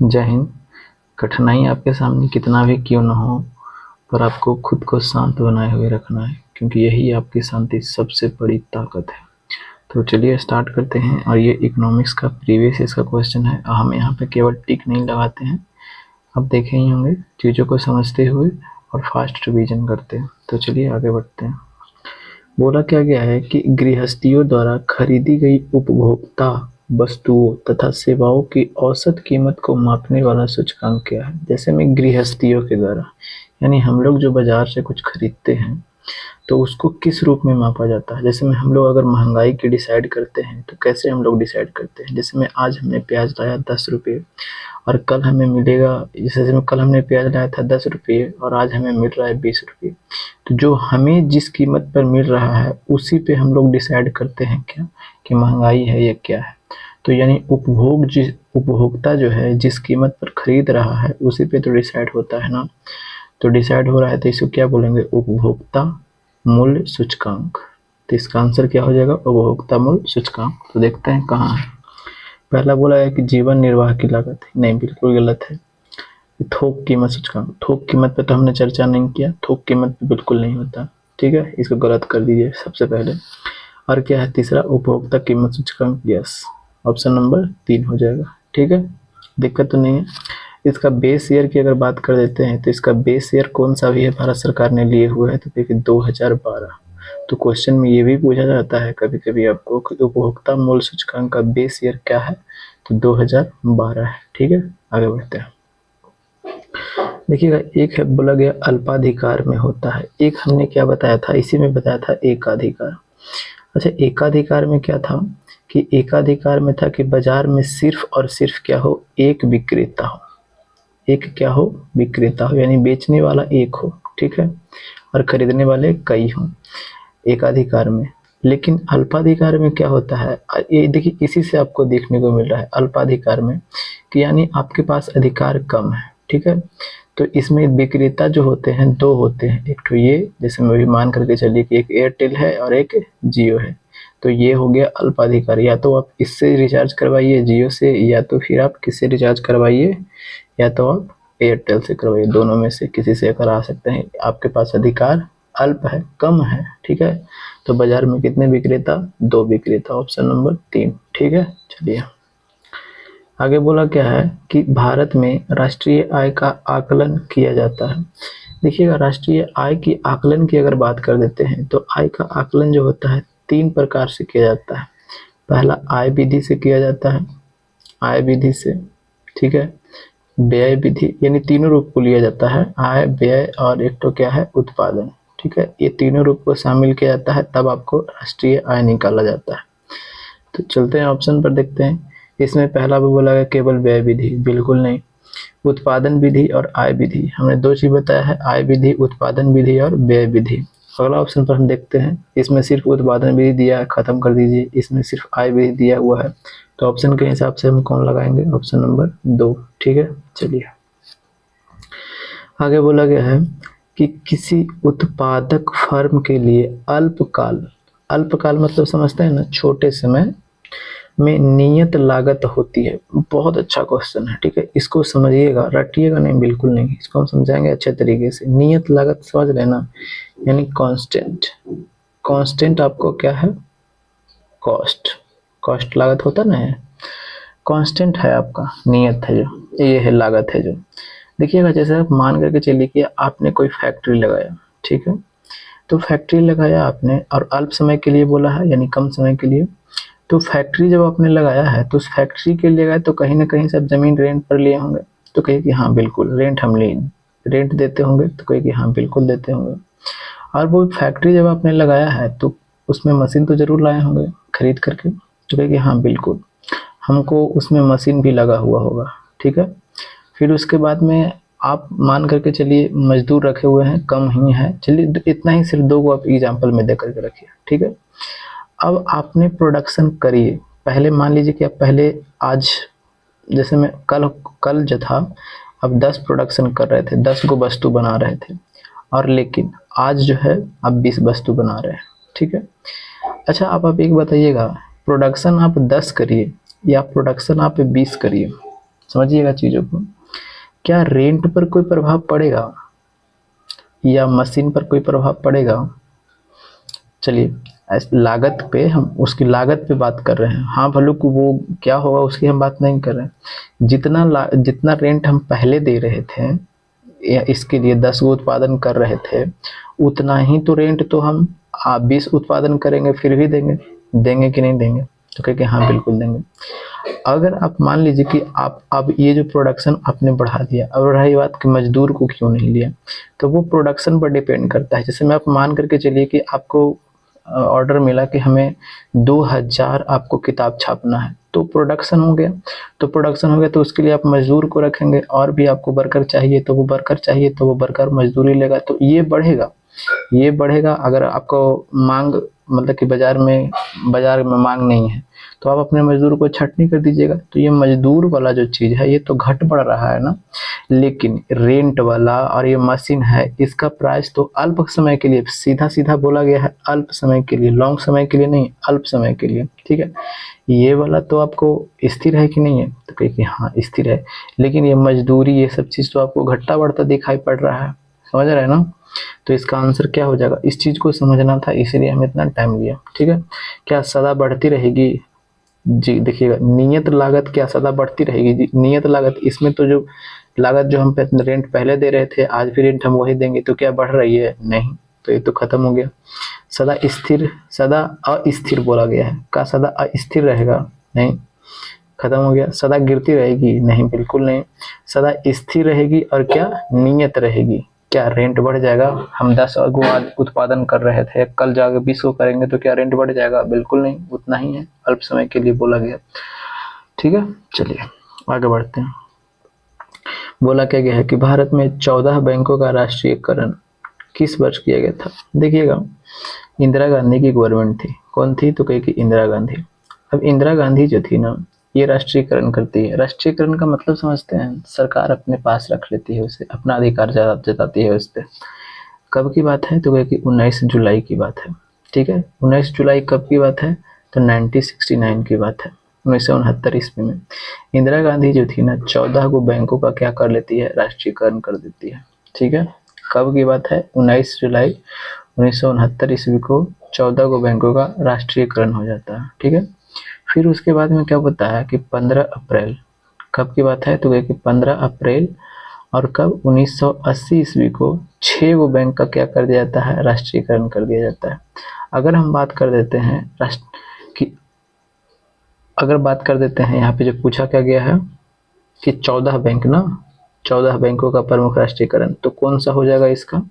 जय हिंद। कठिनाई आपके सामने कितना भी क्यों न हो, पर आपको खुद को शांत बनाए हुए रखना है, क्योंकि यही आपकी शांति सबसे बड़ी ताकत है। तो चलिए स्टार्ट करते हैं। और ये इकोनॉमिक्स का प्रीवियस ईयर का क्वेश्चन है। हम यहाँ पे केवल टिक नहीं लगाते हैं, आप देखे ही होंगे, चीज़ों को समझते हुए और फास्ट रिवीजन करते हैं। तो चलिए आगे बढ़ते हैं। बोला क्या गया है कि गृहस्थियों द्वारा खरीदी गई उपभोक्ता वस्तुओं तथा सेवाओं की औसत कीमत को मापने वाला सूचकांक क्या है। जैसे में गृहस्थियों के द्वारा, यानी हम लोग जो बाजार से कुछ खरीदते हैं तो उसको किस रूप में मापा जाता है। जैसे में हम लोग अगर महंगाई की डिसाइड करते हैं तो कैसे हम लोग डिसाइड करते हैं। जैसे में आज हमने प्याज लाया 10 रुपये और कल हमें मिलेगा, जैसे में कल हमने प्याज लाया था 10 रुपये और आज हमें मिल रहा है 20 रुपये। तो जो हमें जिस कीमत पर मिल रहा है उसी पे हम लोग डिसाइड करते हैं क्या कि महंगाई है या क्या है। तो यानी उपभोक्ता जो है जिस कीमत पर खरीद रहा है उसी पे तो डिसाइड होता है ना। तो डिसाइड हो रहा है तो इसको क्या बोलेंगे, उपभोक्ता मूल्य सूचकांक। तो इसका आंसर क्या हो जाएगा, उपभोक्ता मूल्य सूचकांक। तो देखते हैं कहाँ है। पहला बोला है कि जीवन निर्वाह की लागत, नहीं बिल्कुल गलत है। थोक कीमत सूचकांक, थोक कीमत पे तो हमने चर्चा नहीं किया, थोक कीमत पे बिल्कुल नहीं होता, ठीक है, इसको गलत कर दीजिए सबसे पहले। और क्या है तीसरा, उपभोक्ता कीमत सूचकांक, यस, ऑप्शन नंबर 3 हो जाएगा, ठीक है, दिक्कत तो नहीं है। इसका बेस ईयर की अगर बात कर देते हैं तो इसका बेस ईयर कौन सा भी है भारत सरकार ने लिए हुए है, तो देखिए 2012। तो क्वेश्चन में ये भी पूछा जाता है कभी कभी आपको कि उपभोक्ता मूल्य सूचकांक का बेस ईयर क्या है, तो 2012 है, ठीक है। आगे बढ़ते हैं। देखिएगा, एक है बोला गया अल्पाधिकार में होता है, एक हमने क्या बताया था, इसी में बताया था एकाधिकार। अच्छा, एकाधिकार में क्या था कि एकाधिकार में था कि बाजार में सिर्फ और सिर्फ क्या हो, एक विक्रेता हो, एक क्या हो, विक्रेता हो, यानी बेचने वाला एक हो, ठीक है, और खरीदने वाले कई हों एकाधिकार में। लेकिन अल्पाधिकार में क्या होता है, ये देखिए इसी से आपको देखने को मिल रहा है अल्पाधिकार में कि यानी आपके पास अधिकार कम है, ठीक है। तो इसमें विक्रेता जो होते हैं दो होते हैं, एक तो ये, जैसे मैं भी मान करके चलिए कि एक एयरटेल है और एक जियो है, तो ये हो गया अल्पाधिकार। या तो आप इससे रिचार्ज करवाइए जियो से, या तो फिर आप किससे रिचार्ज करवाइए, या तो आप एयरटेल से करवाइए, दोनों में से किसी से करा सकते हैं। आपके पास अधिकार अल्प है, कम है, ठीक है। तो बाजार में कितने विक्रेता, दो विक्रेता, ऑप्शन नंबर 3, ठीक है। चलिए आगे बोला क्या है कि भारत में राष्ट्रीय आय का आकलन किया जाता है। देखिएगा, राष्ट्रीय आय की आकलन की अगर बात कर देते हैं तो आय का आकलन जो होता है 3 प्रकार से किया जाता है। पहला आय विधि से किया जाता है, आय विधि से, ठीक है, व्यय विधि, यानी तीनों रूप को लिया जाता है, आय, व्यय और एक तो क्या है, उत्पादन, ठीक है। ये तीनों रूप को शामिल किया जाता है, तब आपको राष्ट्रीय आय निकाला जाता है। तो चलते हैं ऑप्शन पर, देखते हैं। इसमें पहला भी बोला गया केवल व्यय विधि, बिल्कुल नहीं। उत्पादन विधि और आय विधि, हमने दो चीज बताया है, आय विधि, उत्पादन विधि और व्यय विधि। अगला ऑप्शन पर हम देखते हैं, इसमें सिर्फ उत्पादन विधि दिया है, खत्म कर दीजिए। इसमें सिर्फ आय विधि दिया हुआ है, तो ऑप्शन के हिसाब से हम कौन लगाएंगे, ऑप्शन नंबर 2, ठीक है। चलिए आगे बोला गया है कि किसी उत्पादक फर्म के लिए अल्पकाल, अल्पकाल मतलब समझते हैं ना, छोटे समय में नियत लागत होती है। बहुत अच्छा क्वेश्चन है, ठीक है, इसको समझिएगा, रटिएगा नहीं, बिल्कुल नहीं, इसको हम समझाएंगे अच्छे तरीके से। नियत लागत समझ लेना, यानी कांस्टेंट, कांस्टेंट आपको क्या है, कॉस्ट, कॉस्ट लागत होता ना है, कांस्टेंट है आपका, नियत है जो, ये है लागत है जो। देखिएगा, जैसे आप मान करके चलिए कि आपने कोई फैक्ट्री लगाया, ठीक है, तो फैक्ट्री लगाया आपने और अल्प समय के लिए बोला है, यानी कम समय के लिए। तो फैक्ट्री जब आपने लगाया है तो उस फैक्ट्री के लिए गए तो कहीं ना कहीं सब जमीन रेंट पर लिए होंगे, तो कहे कि हाँ बिल्कुल रेंट हम लिए, रेंट देते होंगे, तो कहे कि हाँ बिल्कुल देते होंगे। और वो फैक्ट्री जब आपने लगाया है तो उसमें मशीन तो जरूर लाए होंगे खरीद करके, तो कहे कि हाँ बिल्कुल हमको उसमें मशीन भी लगा हुआ होगा, ठीक है। फिर उसके बाद में आप मान करके चलिए मजदूर रखे हुए हैं, कम ही है, चलिए इतना ही, सिर्फ 2 को आप एग्जाम्पल में दे करके रखिए, ठीक है। अब आपने प्रोडक्शन करिए, पहले मान लीजिए कि आप पहले आज, जैसे मैं कल कल जो था, अब 10 प्रोडक्शन कर रहे थे, 10 को वस्तु बना रहे थे, और लेकिन आज जो है आप 20 वस्तु बना रहे हैं, ठीक है। अच्छा, आप एक बताइएगा, प्रोडक्शन आप 10 करिए या प्रोडक्शन आप 20 करिए, समझिएगा चीज़ों को। क्या रेंट पर कोई प्रभाव पड़ेगा या मशीन पर कोई प्रभाव पड़ेगा? चलिए लागत पे, हम उसकी लागत पे बात कर रहे हैं। हाँ भलो को वो क्या होगा उसकी हम बात नहीं कर रहे हैं। जितना रेंट हम पहले दे रहे थे या इसके लिए 10 गो उत्पादन कर रहे थे, उतना ही तो रेंट तो हम 20 उत्पादन करेंगे फिर भी देंगे। देंगे कि नहीं देंगे? तो कहे कि हाँ बिल्कुल देंगे। अगर आप मान लीजिए कि आप अब ये जो प्रोडक्शन आपने बढ़ा दिया, और रही बात कि मजदूर को क्यों नहीं लिया, तो वो प्रोडक्शन पर डिपेंड करता है। जैसे मैं आप मान करके चलिए कि आपको ऑर्डर मिला कि हमें 2000 आपको किताब छापना है, तो प्रोडक्शन हो गया। तो प्रोडक्शन हो गया तो उसके लिए आप मजदूर को रखेंगे, और भी आपको वर्कर चाहिए तो वो वर्कर मजदूरी लेगा, तो ये बढ़ेगा। अगर आपको मांग मतलब कि बाजार में मांग नहीं है तो आप अपने मजदूर को छटनी कर दीजिएगा। तो ये मजदूर वाला जो चीज़ है ये तो घट बढ़ रहा है ना। लेकिन रेंट वाला और ये मशीन है, इसका प्राइस तो अल्प समय के लिए, सीधा सीधा बोला गया है अल्प समय के लिए, लॉन्ग समय के लिए नहीं, अल्प समय के लिए। ठीक है, ये वाला तो आपको स्थिर है कि नहीं है? तो कहे कि हाँ स्थिर है। लेकिन ये मजदूरी ये सब चीज़ तो आपको घटता बढ़ता दिखाई पड़ रहा है। समझ रहे हैं ना? तो इसका आंसर क्या हो जाएगा? इस चीज़ को समझना था, इसीलिए हमें इतना टाइम लिया। ठीक है, क्या सदा बढ़ती रहेगी? जी देखिएगा, नियत लागत क्या सदा बढ़ती रहेगी? जी नियत लागत, इसमें तो जो लागत जो हम रेंट पहले दे रहे थे आज भी रेंट हम वही देंगे, तो क्या बढ़ रही है? नहीं, तो ये तो खत्म हो गया। सदा अस्थिर बोला गया है, का सदा अस्थिर रहेगा? नहीं, खत्म हो गया। सदा गिरती रहेगी? नहीं, बिल्कुल नहीं। सदा स्थिर रहेगी और क्या नियत रहेगी। क्या रेंट बढ़ जाएगा? हम 10 गो आज उत्पादन कर रहे थे, कल जाकर 20 को करेंगे तो क्या रेंट बढ़ जाएगा? बिल्कुल नहीं, उतना ही है, अल्प समय के लिए बोला गया। ठीक है, चलिए आगे बढ़ते हैं। बोला क्या गया है कि भारत में 14 बैंकों का राष्ट्रीयकरण किस वर्ष किया गया था? देखिएगा, इंदिरा गांधी की गवर्नमेंट थी। कौन थी? तो कही कि इंदिरा गांधी। अब इंदिरा गांधी जो थी ना, ये राष्ट्रीयकरण करती है। राष्ट्रीयकरण का मतलब समझते हैं? सरकार अपने पास रख लेती है उसे, अपना अधिकार जताती है उस पर। कब की बात है? तो कहे कि 19 जुलाई की बात है। ठीक है, 19 जुलाई कब की बात है? तो 1969 की बात है, 1969 ईस्वी में इंदिरा गांधी जो थी ना, 14 गो बैंकों का क्या कर लेती है? राष्ट्रीयकरण कर देती है। ठीक है, कब की बात है? 19 जुलाई 1969 ईस्वी को 14 गो बैंकों का राष्ट्रीयकरण हो जाता है। ठीक है, फिर उसके बाद में क्या बताया कि 15 अप्रैल, कब की बात है? तो कहे कि 15 अप्रैल और कब? 1980 ईस्वी को 6 गो बैंक का क्या कर दिया जाता है? राष्ट्रीयकरण कर दिया जाता है। अगर हम बात कर देते हैं यहाँ पे जो पूछा क्या गया है कि 14 बैंक ना, 14 बैंकों का प्रमुख राष्ट्रीयकरण, तो कौन सा हो जाएगा इसका?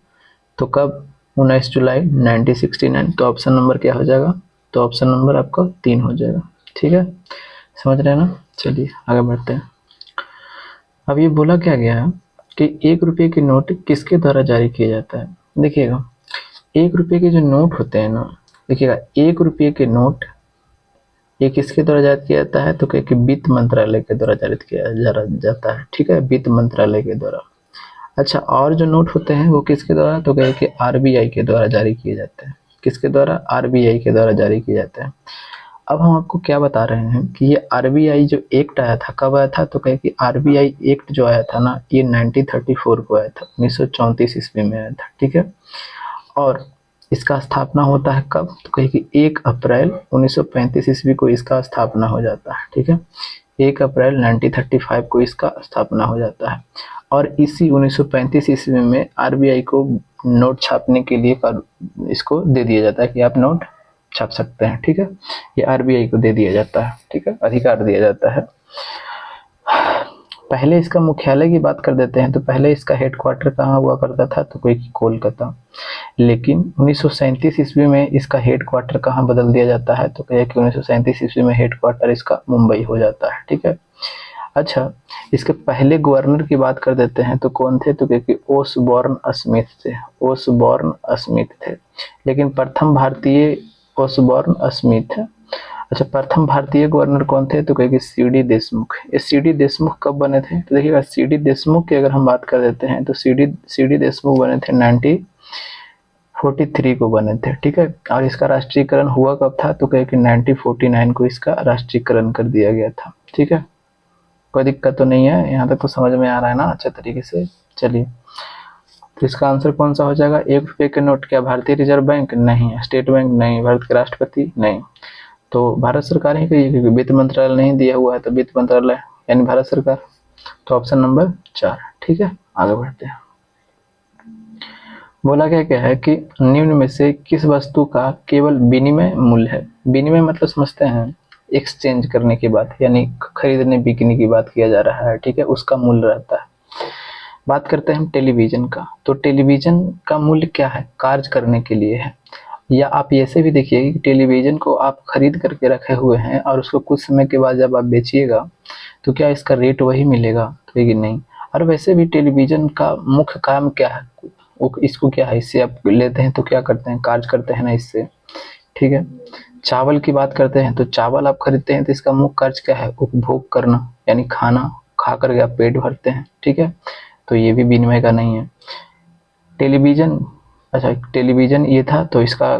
तो कब? 19 जुलाई 1969। तो ऑप्शन नंबर क्या हो जाएगा? तो ऑप्शन नंबर आपका 3 हो जाएगा। ठीक है, समझ रहे हैं ना? चलिए आगे बढ़ते हैं। अब ये बोला क्या गया है कि 1 रुपये के नोट किसके द्वारा जारी किया जाता है? देखिएगा, 1 रुपये के जो नोट होते हैं ना, देखिएगा 1 रुपये के नोट ये किसके द्वारा जारी किया जाता है? तो कि वित्त मंत्रालय के द्वारा जारी किया जाता है। ठीक है, वित्त मंत्रालय के द्वारा। अच्छा, और जो नोट होते हैं वो किसके द्वारा? तो कहे कि आरबीआई के द्वारा जारी किए जाते हैं। किसके द्वारा? आरबीआई के द्वारा जारी किए जाते हैं। अब हम आपको क्या बता रहे हैं कि ये आरबीआई जो एक्ट आया था, कब आया था? तो कहे कि आरबीआई एक्ट जो आया था ना, ये 1934 को आया था, 1934 ईस्वी में आया था। ठीक है, और इसका स्थापना होता है कब? तो कहे कि 1 अप्रैल 1935 ईस्वी को इसका स्थापना हो जाता है। ठीक है, 1 अप्रैल 1935 को इसका स्थापना हो जाता है। और इसी 1935 ईस्वी में आरबीआई को नोट छापने के लिए इसको दे दिया जाता है कि आप नोट छाप सकते हैं। ठीक है, ये आरबीआई को दे दिया जाता है। ठीक है, अधिकार दिया जाता है। पहले इसका मुख्यालय की बात कर देते हैं, तो पहले इसका हेडक्वार्टर कहाँ हुआ करता था? तो कोई कोलकाता। लेकिन 1937 ईस्वी में इसका हेडक्वार्टर कहाँ बदल दिया जाता है? तो कहे कि 1937 ईस्वी में हेडक्वार्टर इसका मुंबई हो जाता है। ठीक है, अच्छा, इसके पहले गवर्नर की बात कर देते हैं, तो कौन थे? तो कि ओसबॉर्न स्मिथ थे। ओसबॉर्न स्मिथ थे। लेकिन प्रथम भारतीय ओसबॉर्न स्मिथ। अच्छा, प्रथम भारतीय गवर्नर कौन थे? तो कहे कि सीडी देशमुख। ये सीडी देशमुख कब बने थे? तो देखिएगा, सीडी देशमुख की अगर हम बात कर देते हैं तो सीडी देशमुख बने थे 1943 को बने थे। ठीक है, और इसका राष्ट्रीयकरण हुआ कब था? तो कहे कि 1949 को इसका राष्ट्रीयकरण कर दिया गया था। ठीक है, कोई दिक्कत तो नहीं है, यहाँ तक तो समझ में आ रहा है ना अच्छे तरीके से। चलिए, तो इसका आंसर कौन सा हो जाएगा? 1 रुपये के नोट क्या भारतीय रिजर्व बैंक? नहीं। State bank? नहीं। भारत के राष्ट्रपति? नहीं। तो भारत सरकार ही कही, क्योंकि वित्त मंत्रालय नहीं दिया हुआ है, तो वित्त मंत्रालय यानी भारत सरकार। तो ऑप्शन नंबर 4। ठीक है, आगे बढ़ते हैं। बोला क्या क्या है कि निम्न में से किस वस्तु का केवल विनिमय मूल्य है? विनिमय मतलब समझते हैं, एक्सचेंज करने की बात, यानी खरीदने बिकने की बात किया जा रहा है। ठीक है, उसका मूल्य रहता है। बात करते हैं हम टेलीविजन का, तो टेलीविजन का मूल्य क्या है? कार्य करने के लिए है। या आप ऐसे भी देखिए कि टेलीविजन को आप खरीद करके रखे हुए हैं और उसको कुछ समय के बाद जब आप बेचिएगा तो क्या इसका रेट वही मिलेगा? तो ये नहीं। और वैसे भी टेलीविजन का मुख्य काम क्या है? इसको क्या है, इससे आप लेते हैं तो क्या करते हैं? कार्य करते हैं ना इससे। ठीक है, चावल की बात करते हैं तो चावल आप खरीदते हैं तो इसका मुख्य कार्य क्या है? उपभोग करना, यानी खाना खा करके आप पेट भरते हैं। ठीक है, तो ये भी विनिमय का नहीं है। टेलीविजन, अच्छा टेलीविजन ये था, तो इसका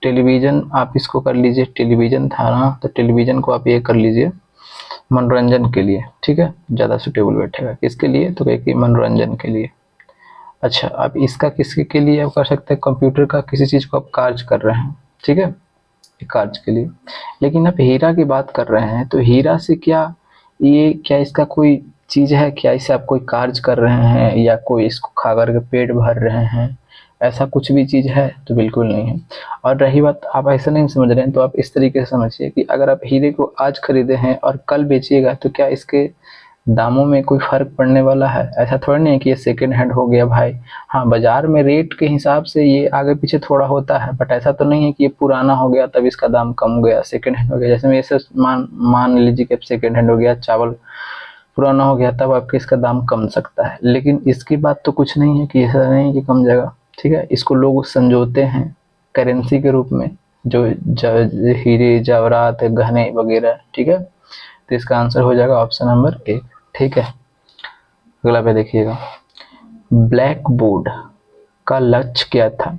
टेलीविजन आप इसको कर लीजिए, टेलीविजन था ना, तो टेलीविजन को आप ये कर लीजिए मनोरंजन के लिए। ठीक है, ज़्यादा सुटेबल बैठेगा। किसके लिए? तो कहे मनोरंजन के लिए। अच्छा, अब इसका किसके के लिए आप कर सकते हैं? कंप्यूटर का किसी चीज़ को आप कार्य कर रहे हैं। ठीक है, कार्य के लिए। लेकिन आप हीरा की बात कर रहे हैं, तो हीरा से क्या इसका कोई चीज़ है क्या? इससे आप कोई कार्य कर रहे हैं या कोई इसको खा करके पेट भर रहे हैं, ऐसा कुछ भी चीज़ है? तो बिल्कुल नहीं है। और रही बात, आप ऐसा नहीं समझ रहे हैं तो आप इस तरीके से समझिए कि अगर आप हीरे को आज खरीदे हैं और कल बेचिएगा तो क्या इसके दामों में कोई फ़र्क पड़ने वाला है? ऐसा थोड़ा नहीं है कि ये सेकंड हैंड हो गया भाई। हाँ, बाज़ार में रेट के हिसाब से ये आगे पीछे थोड़ा होता है, बट ऐसा तो नहीं है कि ये पुराना हो गया तब इसका दाम कम हो गया, सेकंड हैंड हो गया। जैसे मेरे से मान लीजिए कि सेकंड हैंड हो गया, चावल पुराना हो गया, तब आपके इसका दाम कम सकता है। लेकिन इसकी बात तो कुछ नहीं है कि ऐसा नहीं है कि कम जाएगा। ठीक है, इसको लोग संजोते हैं करेंसी के रूप में, जो हीरे जवाहरात गहने वगैरह। ठीक है, तो इसका आंसर हो जाएगा ऑप्शन नंबर 1। ठीक है, अगला पे देखिएगा, ब्लैक बोर्ड का लक्ष्य क्या था?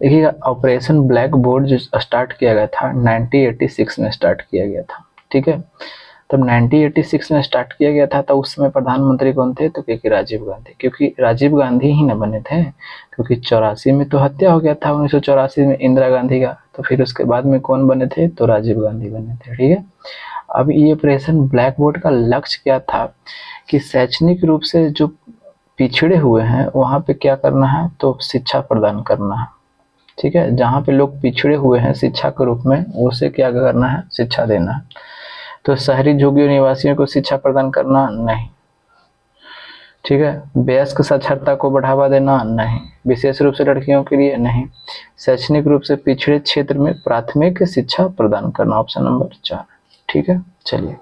देखिएगा, ऑपरेशन ब्लैक बोर्ड जो स्टार्ट किया गया था 1986 में स्टार्ट किया गया था। ठीक है, तब 1986 में स्टार्ट किया गया था, तो उस समय प्रधानमंत्री कौन थे? तो के राजीव गांधी, क्योंकि राजीव गांधी ही न बने थे, क्योंकि 84 में तो हत्या हो गया था 1984 में इंदिरा गांधी का, तो फिर उसके बाद में कौन बने थे? तो राजीव गांधी बने थे। ठीक है, अब ये ऑपरेशन ब्लैक बोर्ड का लक्ष्य क्या था कि शैक्षणिक रूप से जो पिछड़े हुए हैं वहाँ पे क्या करना है? तो शिक्षा प्रदान करना है। ठीक है, जहाँ पे लोग पिछड़े हुए हैं शिक्षा के रूप में, उसे क्या करना है? शिक्षा देना है। तो शहरी झुग्गियों निवासियों को शिक्षा प्रदान करना? नहीं। ठीक है, वयस्क साक्षरता को बढ़ावा देना? नहीं। विशेष रूप से लड़कियों के लिए? नहीं। शैक्षणिक रूप से पिछड़े क्षेत्र में प्राथमिक शिक्षा प्रदान करना, ऑप्शन नंबर 4। ठीक है, चलिए,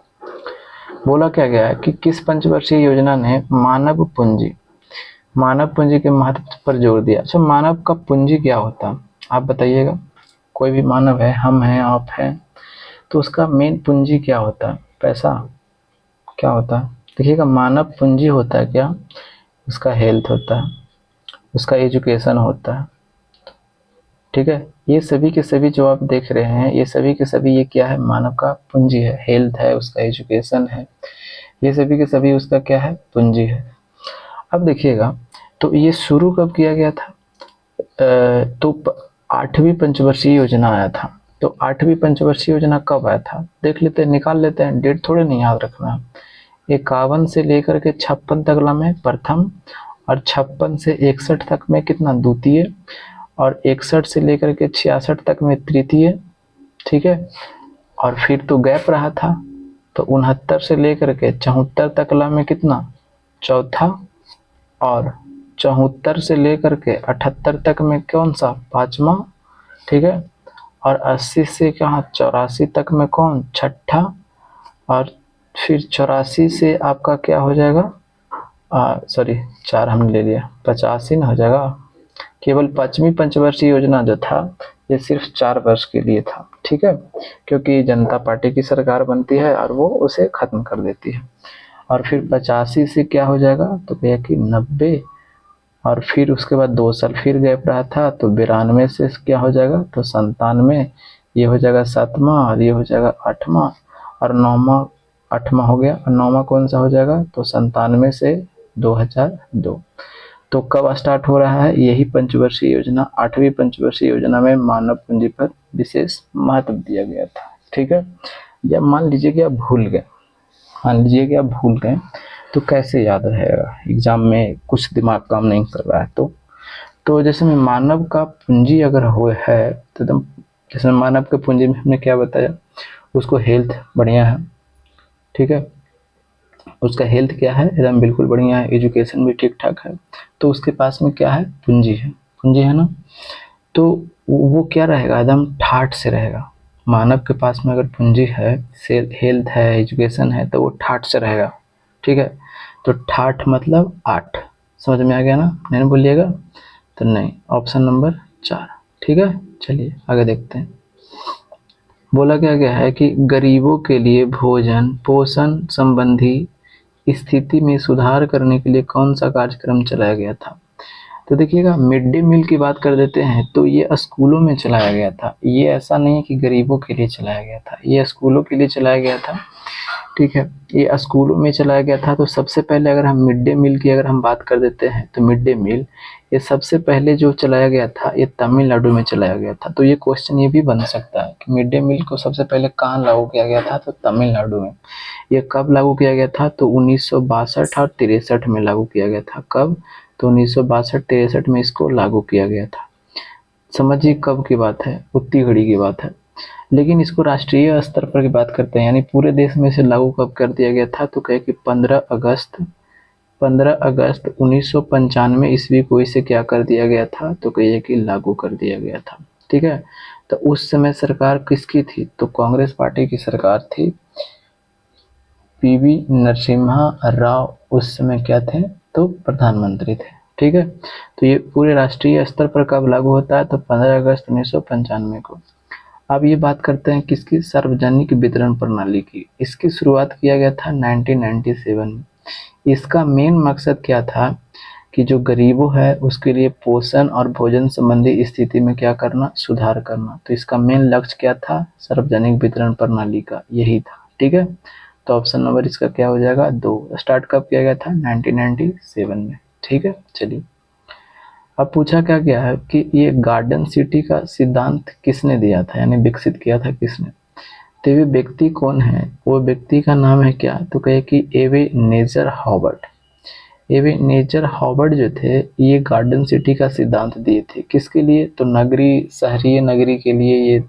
बोला क्या गया है कि किस पंचवर्षीय योजना ने मानव पूंजी के महत्व पर जोर दिया? अच्छा, मानव का पूंजी क्या होता है आप बताइएगा? कोई भी मानव है, हम हैं, आप हैं, तो उसका मेन पूंजी क्या होता है? पैसा क्या होता है? देखिएगा, मानव पूंजी होता है क्या? उसका हेल्थ होता है, उसका एजुकेशन होता है। ठीक है, ये सभी के सभी जो आप देख रहे हैं, ये सभी के सभी ये क्या है? मानव का पूंजी है। हेल्थ है, उसका एजुकेशन है, ये सभी के सभी उसका क्या है? पूंजी है। अब देखिएगा, तो ये शुरू कब किया गया था? तो 8वीं पंचवर्षीय योजना आया था। तो 8वीं पंचवर्षीय योजना कब आया था? देख लेते हैं, निकाल लेते हैं, डेट थोड़े नहीं याद रखना है। 51 से लेकर के 56 तक में प्रथम, और 56 से 61 तक में कितना? द्वितीय, और 61 से लेकर के 66 तक में तृतीय। ठीक है, और फिर तो गैप रहा था, तो 69 से लेकर के 74 तक में कितना? चौथा, और 74 से लेकर के 78 तक में कौन सा? पांचवा। ठीक है, और 80 से कहाँ? 84 तक में कौन? छठा, और फिर 84 से आपका क्या हो जाएगा? सॉरी, 4 हमने ले लिया, 85 ना हो जाएगा। केवल 5वीं पंचवर्षीय योजना जो था ये सिर्फ 4 वर्ष के लिए था। ठीक है, क्योंकि जनता पार्टी की सरकार बनती है और वो उसे खत्म कर देती है। और फिर 85 से क्या हो जाएगा? तो भैया कि 90, और फिर उसके बाद 2 साल फिर गैप रहा था, तो 92 से क्या हो जाएगा? तो 97, ये हो जाएगा 7वां, और ये हो जाएगा 8वां, और 9वां 8वां हो गया, और 9वां कौन सा हो जाएगा, तो 97 से 2002। तो कब स्टार्ट हो रहा है, यही पंचवर्षीय योजना, 8वीं पंचवर्षीय योजना में मानव पूंजी पर विशेष महत्व दिया गया था। ठीक है, जब मान लीजिए कि आप भूल गए, तो कैसे याद रहेगा, एग्जाम में कुछ दिमाग काम नहीं कर रहा है तो जैसे में मानव का पूंजी अगर हो है तो एकदम, जैसे मानव के पूंजी में हमने क्या बताया, उसको हेल्थ बढ़िया है, ठीक है, उसका हेल्थ क्या है, एकदम बिल्कुल बढ़िया है, एजुकेशन भी ठीक ठाक है, तो उसके पास में क्या है, पूंजी है ना, तो वो क्या रहेगा, एकदम ठाठ से रहेगा। मानव के पास में अगर पूंजी है, हेल्थ है, एजुकेशन है, तो वो ठाठ से रहेगा। ठीक है, तो ठाठ मतलब 8, समझ में आ गया ना, नहीं बोलिएगा तो नहीं, ऑप्शन नंबर 4। ठीक है, चलिए आगे देखते हैं। बोला क्या गया है कि गरीबों के लिए भोजन पोषण संबंधी स्थिति में सुधार करने के लिए कौन सा कार्यक्रम चलाया गया था। तो देखिएगा, मिड डे मील की बात कर देते हैं तो ये स्कूलों में चलाया गया था, ये ऐसा नहीं है कि गरीबों के लिए चलाया गया था, ये स्कूलों के लिए चलाया गया था। ठीक है, ये स्कूलों में चलाया गया था। तो सबसे पहले अगर हम मिड डे मील की अगर हम बात कर देते हैं तो मिड डे मील ये सबसे पहले जो चलाया गया था ये तमिलनाडु में चलाया गया था। तो ये क्वेश्चन ये भी बन सकता है कि मिड डे मील को सबसे पहले कहाँ लागू किया गया था, तो तमिलनाडु में। ये कब लागू किया गया था, तो 1962 और 63 में लागू किया गया था। कब, तो 1962-63 में इसको लागू किया गया था। समझिए कब की बात है, उतनी घड़ी की बात है। लेकिन इसको राष्ट्रीय स्तर पर की बात करते हैं, यानी पूरे देश में इसे लागू कब कर दिया गया था, तो कहे कि 15 अगस्त 1995 ईस्वी को इसे क्या कर दिया गया था, तो कहिए कि लागू कर दिया गया था। ठीक है, तो उस समय सरकार किसकी थी, तो कांग्रेस पार्टी की सरकार थी। पीवी नरसिम्हा राव उस समय क्या थे, तो प्रधानमंत्री थे। ठीक है, तो ये पूरे राष्ट्रीय स्तर पर कब लागू होता है, तो 15 अगस्त 1995 को। अब ये बात करते हैं किसकी, सार्वजनिक वितरण प्रणाली की। इसकी शुरुआत किया गया था 1997 में। इसका मेन मकसद क्या था कि जो गरीबों है उसके लिए पोषण और भोजन संबंधी स्थिति में क्या करना, सुधार करना। तो इसका मेन लक्ष्य क्या था, सार्वजनिक वितरण प्रणाली का यही था। ठीक है, तो ऑप्शन नंबर इसका क्या हो जाएगा, 2। स्टार्ट कब किया गया था, 1997 में। ठीक है, चलिए अब पूछा क्या गया है कि ये गार्डन सिटी का सिद्धांत किसने दिया था, यानी विकसित किया था किसने। तो ये व्यक्ति कौन है, वो व्यक्ति का नाम है क्या, तो कहे कि एवे नेजर हॉवर्ड। एवे नेजर हॉवर्ड जो थे ये गार्डन सिटी का सिद्धांत दिए थे, किसके लिए, तो नगरी, शहरी नगरी के लिए, ये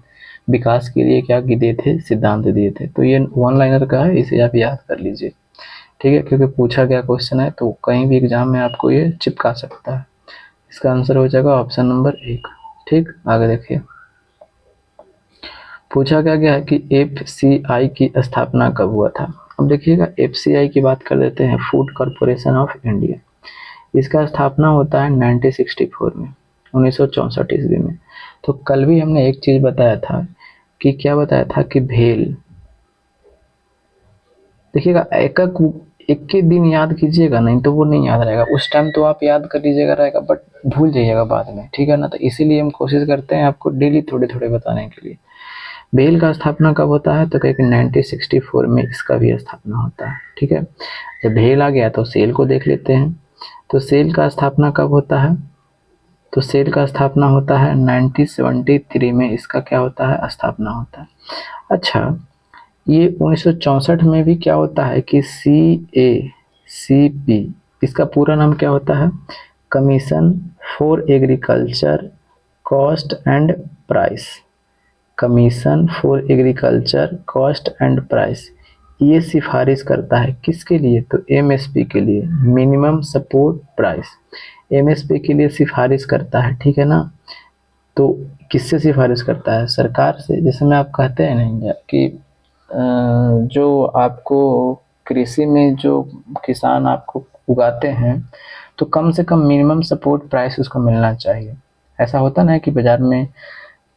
विकास के लिए क्या दिए थे, सिद्धांत दिए थे। तो ये वन लाइनर का है, इसे आप याद कर लीजिए। ठीक है, क्योंकि पूछा गया क्वेश्चन है तो कहीं भी एग्जाम में आपको ये चिपका सकता है। इसका आंसर हो जाएगा ऑप्शन नंबर 1। ठीक, आगे देखिए। पूछा क्या गया है कि एफसीआई की स्थापना कब हुआ था। अब देखिएगा, एफसीआई की बात कर देते हैं, फूड कॉरपोरेशन ऑफ इंडिया। इसका स्थापना होता है 1964 में, 1964 ईस्वी में। तो कल भी हमने एक चीज बताया था कि क्या बताया था कि भेल, देखिएगा एक ही दिन याद कीजिएगा, नहीं तो वो नहीं याद रहेगा। उस टाइम तो आप याद कर लीजिएगा रहेगा, बट भूल जाइएगा बाद में। ठीक है ना, तो इसीलिए हम कोशिश करते हैं आपको डेली थोड़े थोड़े बताने के लिए। भेल का स्थापना कब होता है, तो कहें 1964 में इसका भी स्थापना होता है। ठीक है, जब भेल आ गया तो सेल को देख लेते हैं। तो सेल का स्थापना कब होता है, तो सेल का स्थापना होता है 1973 में, इसका क्या होता है, स्थापना होता है। अच्छा, ये 1964 में भी क्या होता है कि CACP, इसका पूरा नाम क्या होता है, commission for agriculture cost and price. Commission for agriculture cost and price ये सिफारिश करता है किसके लिए, तो MSP के लिए, मिनिमम सपोर्ट प्राइस। MSP के लिए सिफारिश करता है। ठीक है ना, तो किससे सिफारिश करता है, सरकार से। जैसे मैं आप कहते हैं नहीं कि जो आपको कृषि में जो किसान आपको उगाते हैं तो कम से कम मिनिमम सपोर्ट प्राइस उसको मिलना चाहिए। ऐसा होता ना कि बाजार में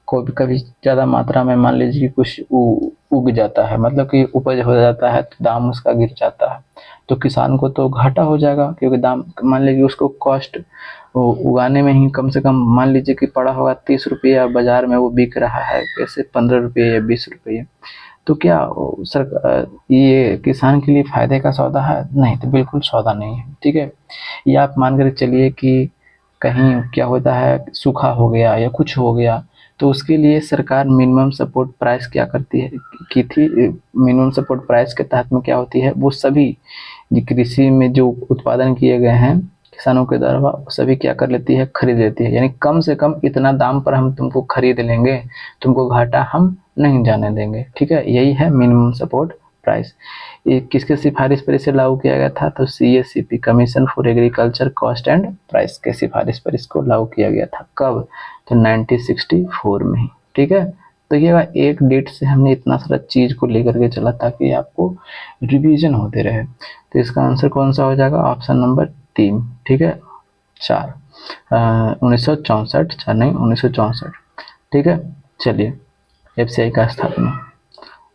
कभी कभी ज़्यादा मात्रा में मान लीजिए कि कुछ उग जाता है, मतलब कि उपज हो जाता है तो दाम उसका गिर जाता है, तो किसान को तो घाटा हो जाएगा, क्योंकि दाम मान लीजिए उसको कॉस्ट उगाने में ही कम से कम मान लीजिए कि पड़ा होगा 30 रुपये, बाजार में वो बिक रहा है कैसे 15 रुपये या 20 रुपये। तो क्या ये किसान के लिए फायदे का सौदा है? नहीं, तो बिल्कुल सौदा नहीं है, ठीक है। या आप मान कर चलिए कि कहीं क्या होता है, सूखा हो गया या कुछ हो गया, तो उसके लिए सरकार मिनिमम सपोर्ट प्राइस क्या करती है की थी, मिनिमम सपोर्ट प्राइस के तहत में क्या होती है, वो सभी कृषि में जो उत्पादन किए गए हैं किसानों के द्वारा, वो सभी क्या कर लेती है, खरीद लेती है। यानी कम से कम इतना दाम पर हम तुमको खरीद लेंगे, तुमको घाटा हम नहीं जाने देंगे, ठीक है। यही है मिनिमम सपोर्ट प्राइस। ये किसके सिफारिश पर इसे लागू किया गया था? तो CACP, commission for agriculture cost and price के सिफारिश पर इसको लागू किया गया था। कब? तो 1964 में ही, ठीक है। तो ये एक डेट से हमने इतना सारा चीज को लेकर के चला ताकि आपको रिवीजन होते रहे। तो इसका आंसर कौन सा हो जाएगा? ऑप्शन नंबर 3, ठीक है। 4 1964, 4 नहीं 1964, ठीक है। चलिए, FCI का स्थापना।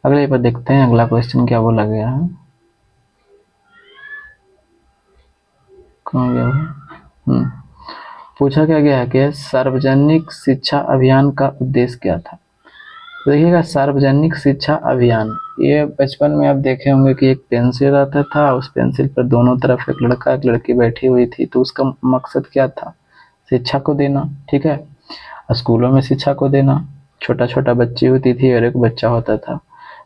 अगले पर देखते हैं अगला क्वेश्चन क्या बोला गया है। कहाँ गया है? पूछा क्या गया है कि सार्वजनिक शिक्षा अभियान का उद्देश्य क्या था? तो देखिएगा, सार्वजनिक शिक्षा अभियान, ये बचपन में आप देखे होंगे कि एक पेंसिल आता था, उस पेंसिल पर दोनों तरफ एक लड़का एक लड़की बैठी हुई थी। तो उसका मकसद क्या था? शिक्षा को देना, ठीक है। स्कूलों में शिक्षा को देना। छोटा छोटा बच्ची होती थी और एक बच्चा होता था।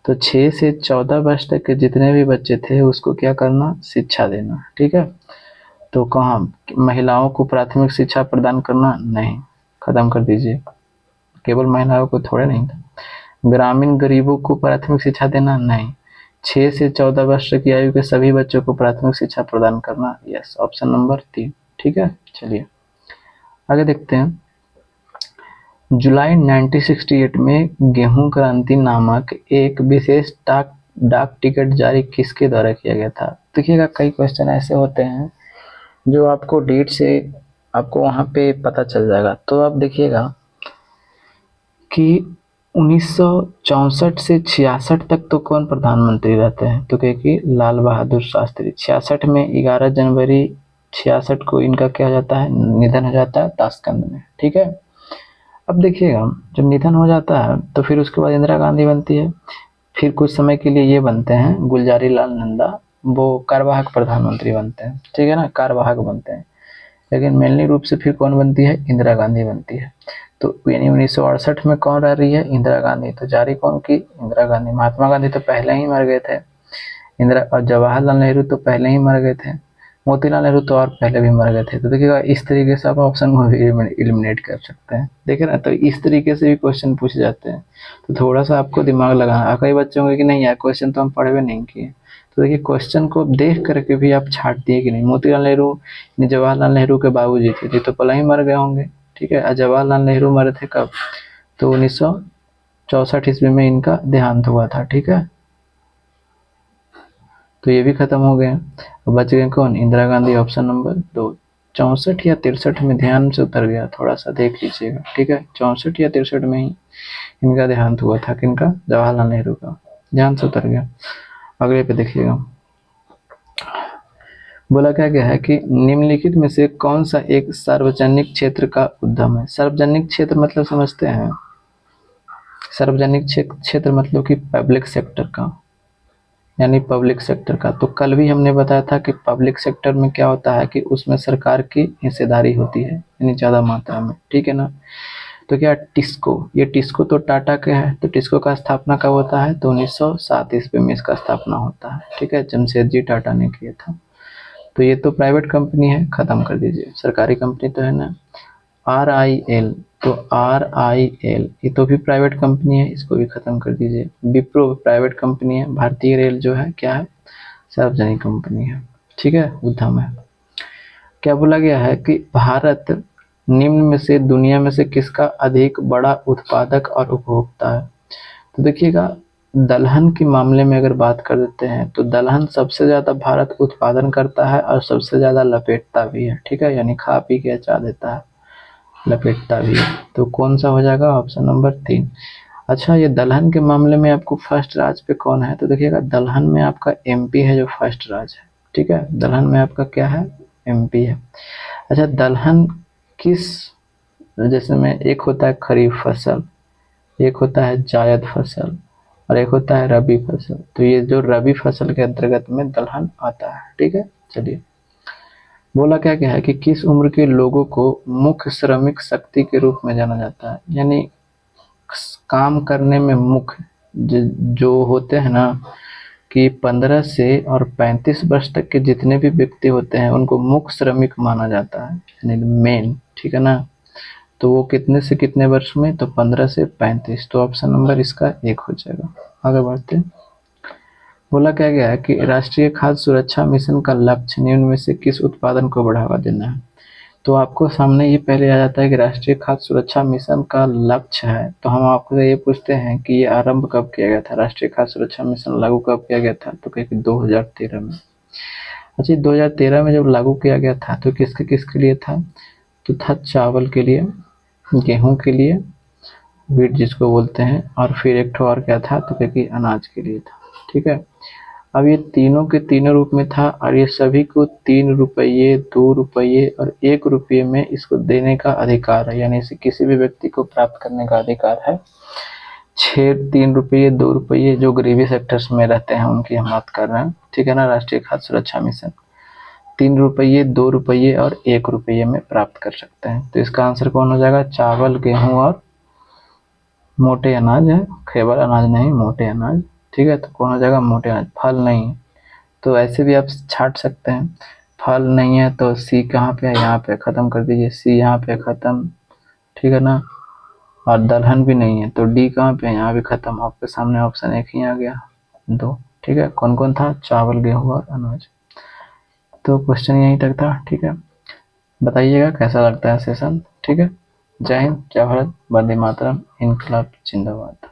तो 6 से 14 वर्ष तक के जितने भी बच्चे थे उसको क्या करना? शिक्षा देना, ठीक है। तो कहाँ महिलाओं को प्राथमिक शिक्षा प्रदान करना? नहीं, खत्म कर दीजिए। केवल महिलाओं को थोड़े नहीं था। ग्रामीण गरीबों को प्राथमिक शिक्षा देना? नहीं। 6 से 14 वर्ष की आयु के सभी बच्चों को प्राथमिक शिक्षा प्रदान करना? यस, ऑप्शन नंबर 3, ठीक है। चलिए आगे देखते हैं। जुलाई 1968 में गेहूं क्रांति नामक एक विशेष डाक टिकट जारी किसके द्वारा किया गया था? देखिएगा, कई क्वेश्चन ऐसे होते हैं जो आपको डेट से आपको वहां पे पता चल जाएगा। तो आप देखिएगा कि 1964 से 66 तक तो कौन प्रधानमंत्री रहते हैं? तो कहे कि लाल बहादुर शास्त्री। 66 में 11 जनवरी 66 को इनका क्या हो जाता है? निधन हो जाता है ताशकंद में, ठीक है। अब देखिएगा, जब निधन हो जाता है तो फिर उसके बाद इंदिरा गांधी बनती है। फिर कुछ समय के लिए ये बनते हैं गुलजारी लाल नंदा, वो कार्यवाहक प्रधानमंत्री बनते हैं, ठीक है ना, कार्यवाहक बनते हैं। लेकिन मेनली रूप से फिर कौन बनती है? इंदिरा गांधी बनती है। तो यानी 1968 में कौन रह रही है? इंदिरा गांधी। तो जारी कौन की? इंदिरा गांधी। महात्मा गांधी तो पहले ही मर गए थे। इंदिरा और जवाहरलाल नेहरू तो पहले ही मर गए थे। मोतीलाल नेहरू तो और पहले भी मर गए थे। तो देखिएगा, इस तरीके से आप ऑप्शन को भी एलिमिनेट कर सकते हैं, देखिए ना। तो इस तरीके से भी क्वेश्चन पूछे जाते हैं, तो थोड़ा सा आपको दिमाग लगाना। कई बच्चे होंगे कि नहीं यार, क्वेश्चन तो हम पढ़ भी नहीं किए। तो देखिए, क्वेश्चन को देख करके भी आप छाट दिए कि नहीं। मोतीलाल नेहरू जवाहरलाल नेहरू के बाबूजी थे, तो पहले ही मर गए होंगे, ठीक है। जवाहरलाल नेहरू मरे थे कब? तो 1964 ईस्वी में इनका देहांत हुआ था, ठीक है। तो ये भी खत्म हो गया। अब बच गए कौन? Indira Gandhi, option number 2। 64 या 63 में ध्यान से उतर गया, थोड़ा सा देख लीजिएगा, ठीक है। 64 या 63 में ही इनका देहांत हुआ था। किनका? जवाहरलाल नेहरू का। ध्यान से उतर गया। अगले पे देखिएगा, बोला क्या गया है कि निम्नलिखित में से कौन सा एक सार्वजनिक क्षेत्र का उद्यम है? सार्वजनिक क्षेत्र मतलब समझते हैं? सार्वजनिक क्षेत्र मतलब कि पब्लिक सेक्टर का, यानी पब्लिक सेक्टर का। तो कल भी हमने बताया था कि पब्लिक सेक्टर में क्या होता है कि उसमें सरकार की हिस्सेदारी होती है, यानी ज़्यादा मात्रा में, ठीक है ना। तो क्या टिस्को, ये टिस्को तो टाटा के है। तो टिस्को का स्थापना कब होता है? तो 1907 ईस्वी में इसका स्थापना होता है, ठीक है। जमशेदजी टाटा ने किया था। तो ये तो प्राइवेट कंपनी है, खत्म कर दीजिए। सरकारी कंपनी तो है ना। RIL, तो RIL ये तो भी प्राइवेट कंपनी है, इसको भी खत्म कर दीजिए। विप्रो प्राइवेट कंपनी है। भारतीय रेल जो है क्या है? सार्वजनिक कंपनी है, ठीक है, उद्यम है। क्या बोला गया है कि भारत निम्न में से दुनिया में से किसका अधिक बड़ा उत्पादक और उपभोक्ता है? तो देखिएगा, दलहन के मामले में अगर बात कर देते हैं तो दलहन सबसे ज़्यादा भारत उत्पादन करता है और सबसे ज़्यादा लपेटता भी है, ठीक है। यानी खा पी के अचा देता है, लपेटता भी है। तो कौन सा हो जाएगा? Option number 3। अच्छा, ये दलहन के मामले में आपको फर्स्ट राज्य पे कौन है? तो देखिएगा, दलहन में आपका MP है जो फर्स्ट राज्य है, ठीक है। दलहन में आपका क्या है? MP है। अच्छा, दलहन किस, जैसे में एक होता है खरीफ फसल, एक होता है जायद फसल, और एक होता है रबी फसल। तो ये जो रबी फसल के अंतर्गत में दलहन आता है। ठीक है, चलिए बोला क्या क्या है कि किस उम्र के लोगों को मुख्य श्रमिक शक्ति के रूप में जाना जाता है, यानी काम करने में मुख्य जो होते हैं ना कि 15 से और 35 वर्ष तक के जितने भी व्यक्ति होते हैं उनको मुख्य श्रमिक माना जाता है, यानी मेन। ठीक है ना, तो वो कितने से कितने वर्ष में, तो 15 से 35। तो ऑप्शन नंबर इसका 1 हो जाएगा। आगे बढ़ते हैं। बोला क्या गया है कि राष्ट्रीय खाद्य सुरक्षा मिशन का लक्ष्य निम्न में से किस उत्पादन को बढ़ावा देना है। तो आपको सामने ये पहले आ जाता है कि राष्ट्रीय खाद्य सुरक्षा मिशन का लक्ष्य है, तो हम आपको ये पूछते हैं कि ये आरंभ कब किया गया था, राष्ट्रीय खाद्य सुरक्षा मिशन लागू कब किया गया था, तो कहें 2013 में। अच्छा, 2013 में जब लागू किया गया था तो किसके किसके लिए था, तो था चावल के लिए, गेहूं के लिए, व्हीट जिसको बोलते हैं, और फिर एक ठो और क्या था, तो क्योंकि अनाज के लिए था। ठीक है, अब ये तीनों के तीनों रूप में था और ये सभी को 3 रुपये, 2 रुपये और 1 रुपये में इसको देने का अधिकार है, यानी इसे किसी भी व्यक्ति को प्राप्त करने का अधिकार है। 3 रुपये, 2 रुपये जो गरीबी सेक्टर्स में रहते हैं उनकी हम बात कर रहे हैं। ठीक है ना, राष्ट्रीय खाद्य सुरक्षा मिशन 3 रुपये, 2 रुपये और 1 रुपये में प्राप्त कर सकते हैं। तो इसका आंसर कौन हो जाएगा, चावल, गेहूं और मोटे अनाज है, खेबर अनाज नहीं, मोटे अनाज। ठीक है, तो कौन हो जाएगा, मोटे अनाज। फल नहीं है, तो ऐसे भी आप छाट सकते हैं। फल नहीं है तो सी कहाँ पे है, यहाँ पे खत्म कर दीजिए, सी यहाँ पे खत्म। ठीक है ना, और दलहन भी नहीं है तो डी कहाँ पे है, यहाँ भी खत्म। आपके सामने ऑप्शन 1 ही आ गया, 2। ठीक है, कौन कौन था, चावल, गेहूं और अनाज। तो क्वेश्चन यहीं तक था। ठीक है, बताइएगा कैसा लगता है सेशन। ठीक है, जय हिंद, जय भारत, वंदे मातरम, इनकलाब जिंदाबाद।